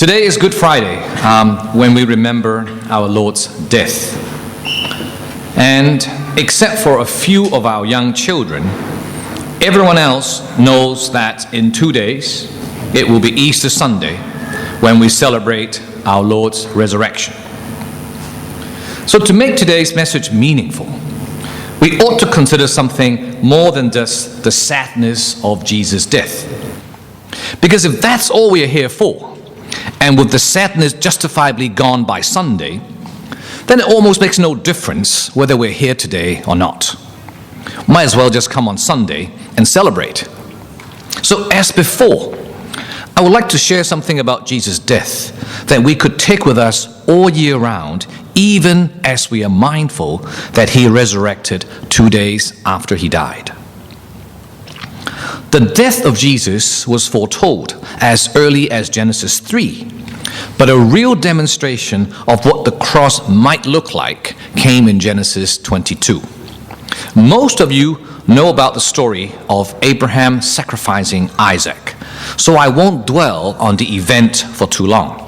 Today is Good Friday, when we remember our Lord's death. And except for a few of our young children, everyone else knows that in 2 days it will be Easter Sunday when we celebrate our Lord's resurrection. So to make today's message meaningful, we ought to consider something more than just the sadness of Jesus' death. Because if that's all we are here for, and with the sadness justifiably gone by Sunday, then it almost makes no difference whether we're here today or not. Might as well just come on Sunday and celebrate. So as before, I would like to share something about Jesus' death that we could take with us all year round, even as we are mindful that he resurrected 2 days after he died. The death of Jesus was foretold as early as Genesis 3, but a real demonstration of what the cross might look like came in Genesis 22. Most of you know about the story of Abraham sacrificing Isaac, so I won't dwell on the event for too long.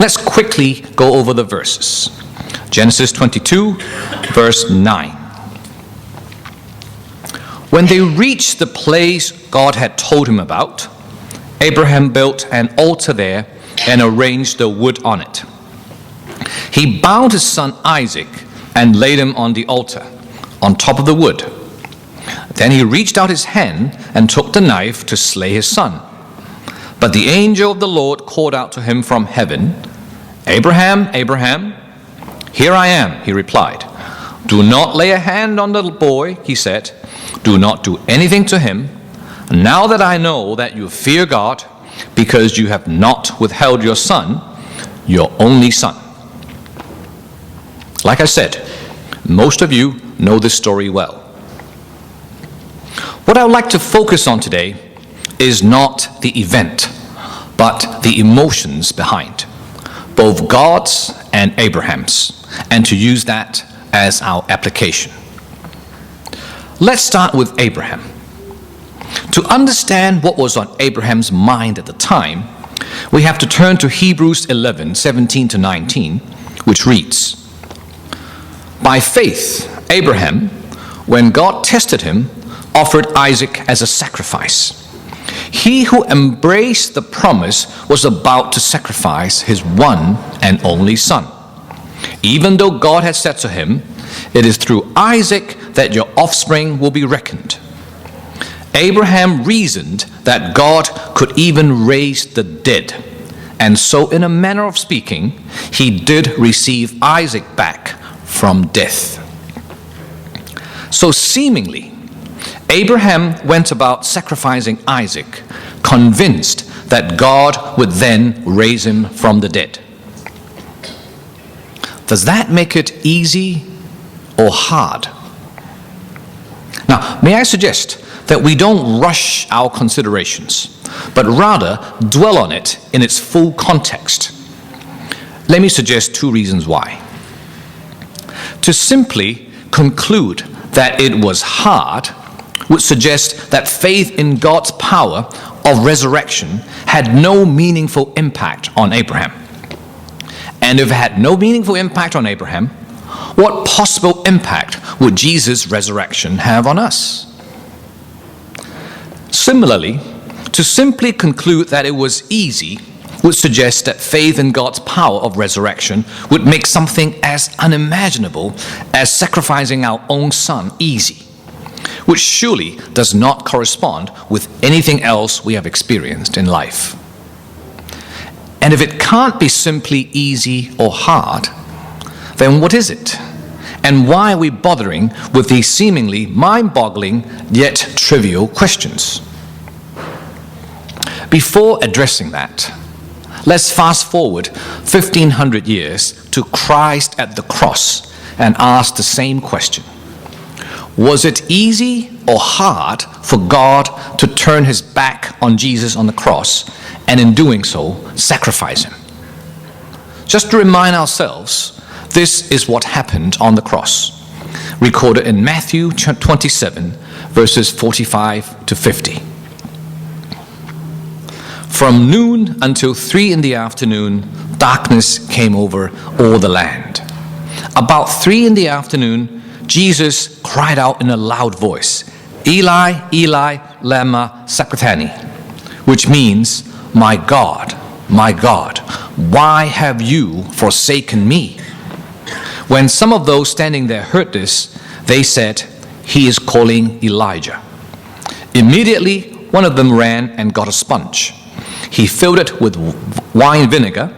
Let's quickly go over the verses. Genesis 22, verse 9. When they reached the place God had told him about, Abraham built an altar there and arranged the wood on it. He bound his son Isaac and laid him on the altar, on top of the wood. Then he reached out his hand and took the knife to slay his son. But the angel of the Lord called out to him from heaven, "Abraham, Abraham." "Here I am," he replied. "Do not lay a hand on the boy," he said. "Do not do anything to him. Now that I know that you fear God, because you have not withheld your son, your only son." Like I said, most of you know this story well. What I would like to focus on today is not the event, but the emotions behind, both God's and Abraham's, and to use that as our application. Let's start with Abraham. To understand what was on Abraham's mind at the time, we have to turn to Hebrews 11, 17 to 19, which reads, "By faith, Abraham, when God tested him, offered Isaac as a sacrifice. He who embraced the promise was about to sacrifice his one and only son. Even though God had said to him, 'It is through Isaac that your offspring will be reckoned.' Abraham reasoned that God could even raise the dead, and so in a manner of speaking, he did receive Isaac back from death." So seemingly, Abraham went about sacrificing Isaac, convinced that God would then raise him from the dead. Does that make it easy or hard? Now, may I suggest that we don't rush our considerations, but rather dwell on it in its full context. Let me suggest 2 reasons why. To simply conclude that it was hard would suggest that faith in God's power of resurrection had no meaningful impact on Abraham. And if it had no meaningful impact on Abraham, what possible impact would Jesus' resurrection have on us? Similarly, to simply conclude that it was easy would suggest that faith in God's power of resurrection would make something as unimaginable as sacrificing our own son easy, which surely does not correspond with anything else we have experienced in life. And if it can't be simply easy or hard, then what is it? And why are we bothering with these seemingly mind-boggling yet trivial questions? Before addressing that, let's fast forward 1,500 years to Christ at the cross and ask the same question. Was it easy or hard for God to turn his back on Jesus on the cross and in doing so sacrifice him? Just to remind ourselves, this is what happened on the cross, recorded in Matthew 27, verses 45 to 50. From noon until 3 in the afternoon, darkness came over all the land. About 3 in the afternoon, Jesus cried out in a loud voice, "Eli, Eli, lama sabachthani," which means, my God, why have you forsaken me?" When some of those standing there heard this, they said, "He is calling Elijah." Immediately, one of them ran and got a sponge. He filled it with wine vinegar,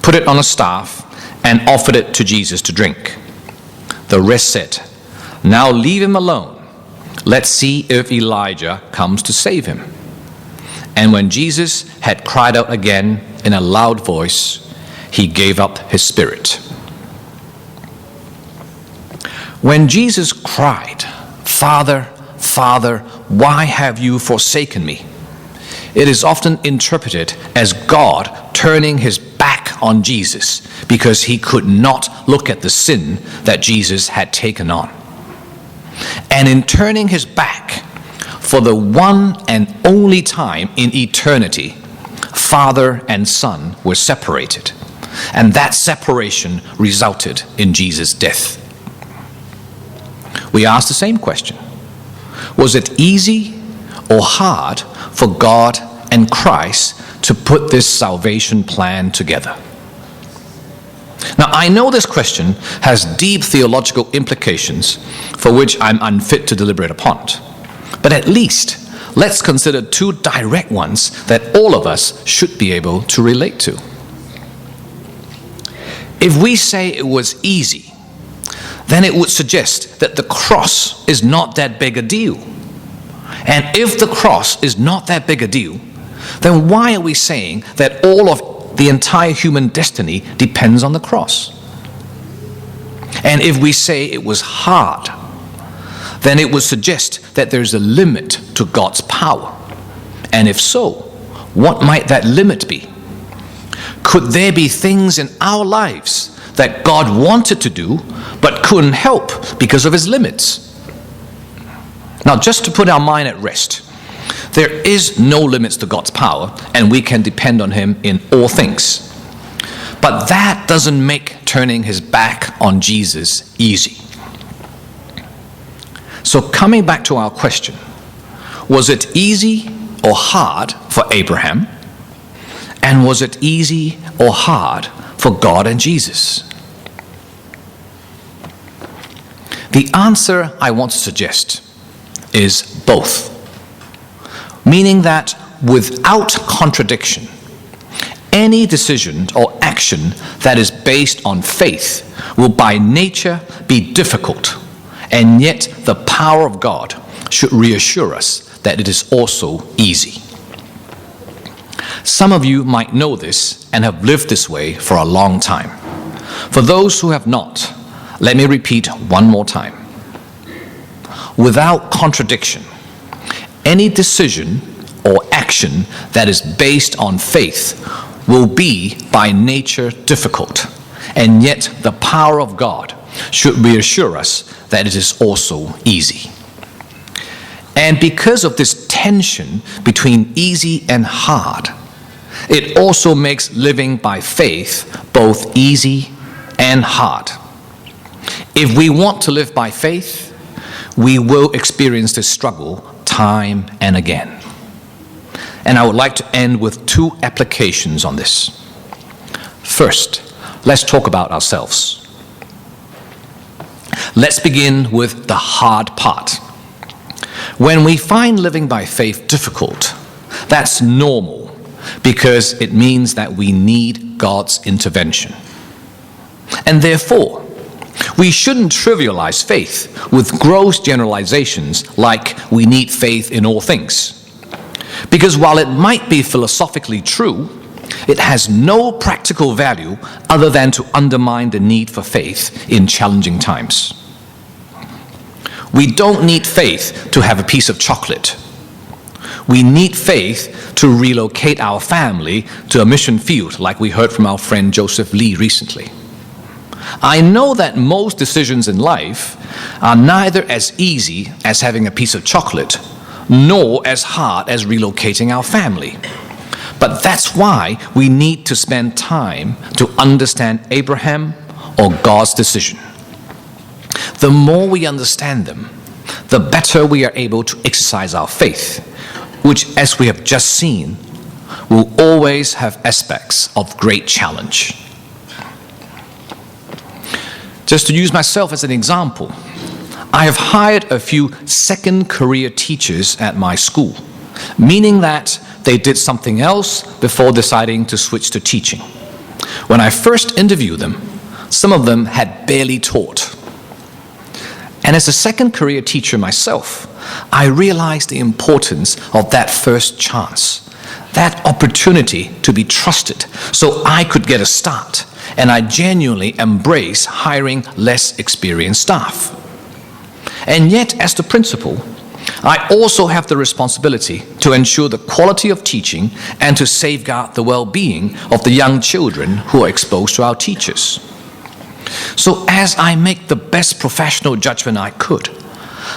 put it on a staff, and offered it to Jesus to drink. The rest said, "Now leave him alone. Let's see if Elijah comes to save him." And when Jesus had cried out again in a loud voice, he gave up his spirit. When Jesus cried, "Father, Father, why have you forsaken me?" it is often interpreted as God turning his back on Jesus because he could not look at the sin that Jesus had taken on. And in turning his back, for the one and only time in eternity, Father and Son were separated. And that separation resulted in Jesus' death. We ask the same question. Was it easy or hard for God and Christ to put this salvation plan together? Now, I know this question has deep theological implications for which I'm unfit to deliberate upon. But at least, let's consider two direct ones that all of us should be able to relate to. If we say it was easy, then it would suggest that the cross is not that big a deal. And if the cross is not that big a deal, then why are we saying that all of the entire human destiny depends on the cross? And if we say it was hard, then it would suggest that there's a limit to God's power. And if so, what might that limit be? Could there be things in our lives that God wanted to do but couldn't help because of his limits? Now, just to put our mind at rest, there is no limits to God's power, and we can depend on him in all things. But that doesn't make turning his back on Jesus easy. So coming back to our question, was it easy or hard for Abraham? And was it easy or hard for God and Jesus? The answer I want to suggest is both. Meaning that without contradiction, any decision or action that is based on faith will by nature be difficult, and yet the power of God should reassure us that it is also easy. Some of you might know this and have lived this way for a long time. For those who have not, let me repeat one more time. Without contradiction, any decision or action that is based on faith will be by nature difficult, and yet the power of God should reassure us that it is also easy. And because of this tension between easy and hard, it also makes living by faith both easy and hard. If we want to live by faith, we will experience this struggle time and again. And I would like to end with two applications on this. First, let's talk about ourselves. Let's begin with the hard part. When we find living by faith difficult, that's normal, because it means that we need God's intervention. And therefore, we shouldn't trivialize faith with gross generalizations like we need faith in all things. Because while it might be philosophically true, it has no practical value other than to undermine the need for faith in challenging times. We don't need faith to have a piece of chocolate. We need faith to relocate our family to a mission field, like we heard from our friend Joseph Lee recently. I know that most decisions in life are neither as easy as having a piece of chocolate, nor as hard as relocating our family. But that's why we need to spend time to understand Abraham or God's decision. The more we understand them, the better we are able to exercise our faith, which, as we have just seen, will always have aspects of great challenge. Just to use myself as an example, I have hired a few second career teachers at my school, meaning that they did something else before deciding to switch to teaching. When I first interviewed them, some of them had barely taught. And as a second career teacher myself, I realized the importance of that first chance, that opportunity to be trusted so I could get a start, and I genuinely embrace hiring less experienced staff. And yet, as the principal, I also have the responsibility to ensure the quality of teaching and to safeguard the well-being of the young children who are exposed to our teachers. So as I make the best professional judgment I could,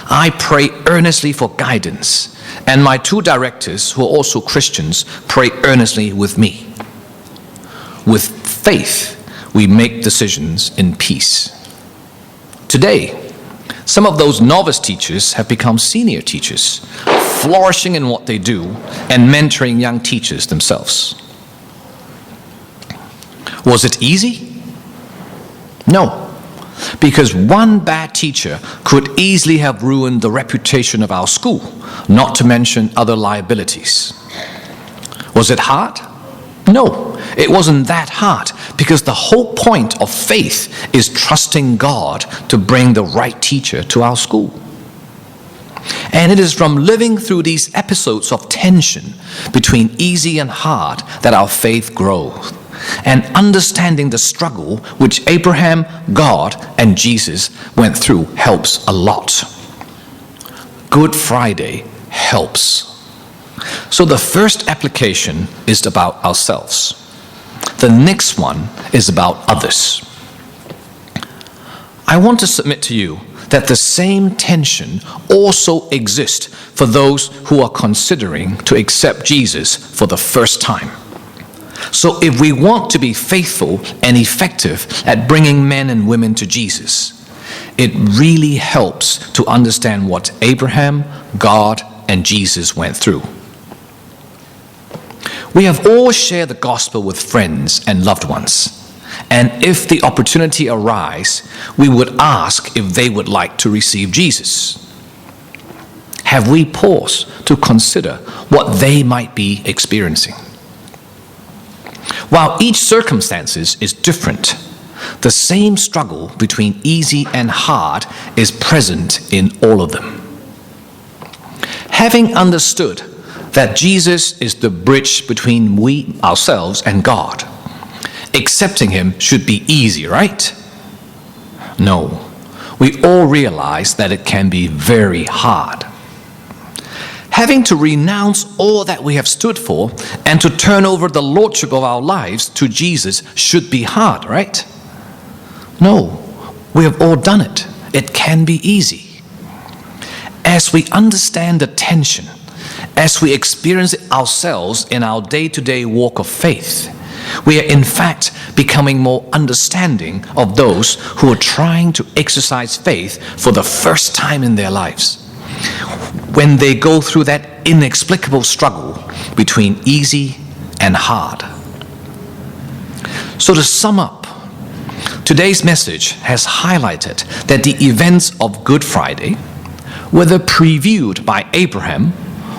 I pray earnestly for guidance, and my two directors, who are also Christians, pray earnestly with me. With faith, we make decisions in peace. Today, some of those novice teachers have become senior teachers, flourishing in what they do and mentoring young teachers themselves. Was it easy? No, because one bad teacher could easily have ruined the reputation of our school, not to mention other liabilities. Was it hard? No, it wasn't that hard, because the whole point of faith is trusting God to bring the right teacher to our school. And it is from living through these episodes of tension between easy and hard that our faith grows. And understanding the struggle which Abraham, God, and Jesus went through helps a lot. Good Friday helps. So the first application is about ourselves. The next one is about others. I want to submit to you that the same tension also exists for those who are considering to accept Jesus for the first time. So if we want to be faithful and effective at bringing men and women to Jesus, it really helps to understand what Abraham, God, and Jesus went through. We have all shared the gospel with friends and loved ones, and if the opportunity arises, we would ask if they would like to receive Jesus. Have we paused to consider what they might be experiencing? While each circumstance is different, the same struggle between easy and hard is present in all of them. Having understood that Jesus is the bridge between we, ourselves, and God, accepting Him should be easy, right? No, we all realize that it can be very hard. Having to renounce all that we have stood for and to turn over the lordship of our lives to Jesus should be hard, right? No, we have all done it. It can be easy. As we understand the tension, as we experience it ourselves in our day-to-day walk of faith, we are in fact becoming more understanding of those who are trying to exercise faith for the first time in their lives, when they go through that inexplicable struggle between easy and hard. So to sum up, today's message has highlighted that the events of Good Friday, whether previewed by Abraham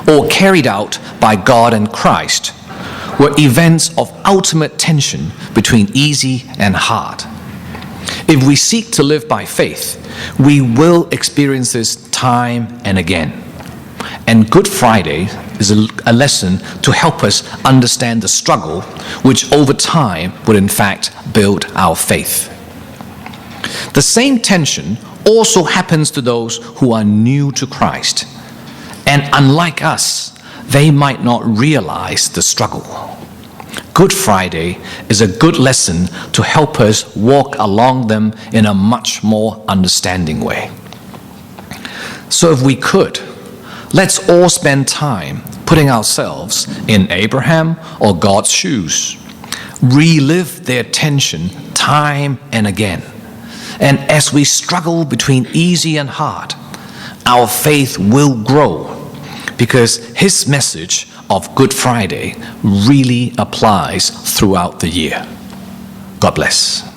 or carried out by God and Christ, were events of ultimate tension between easy and hard. If we seek to live by faith, we will experience this time and again. And Good Friday is a lesson to help us understand the struggle, which over time would in fact build our faith. The same tension also happens to those who are new to Christ. And unlike us, they might not realize the struggle. Good Friday is a good lesson to help us walk along them in a much more understanding way. So if we could, let's all spend time putting ourselves in Abraham or God's shoes, relive their tension time and again. And as we struggle between easy and hard, our faith will grow because his message of Good Friday really applies throughout the year. God bless.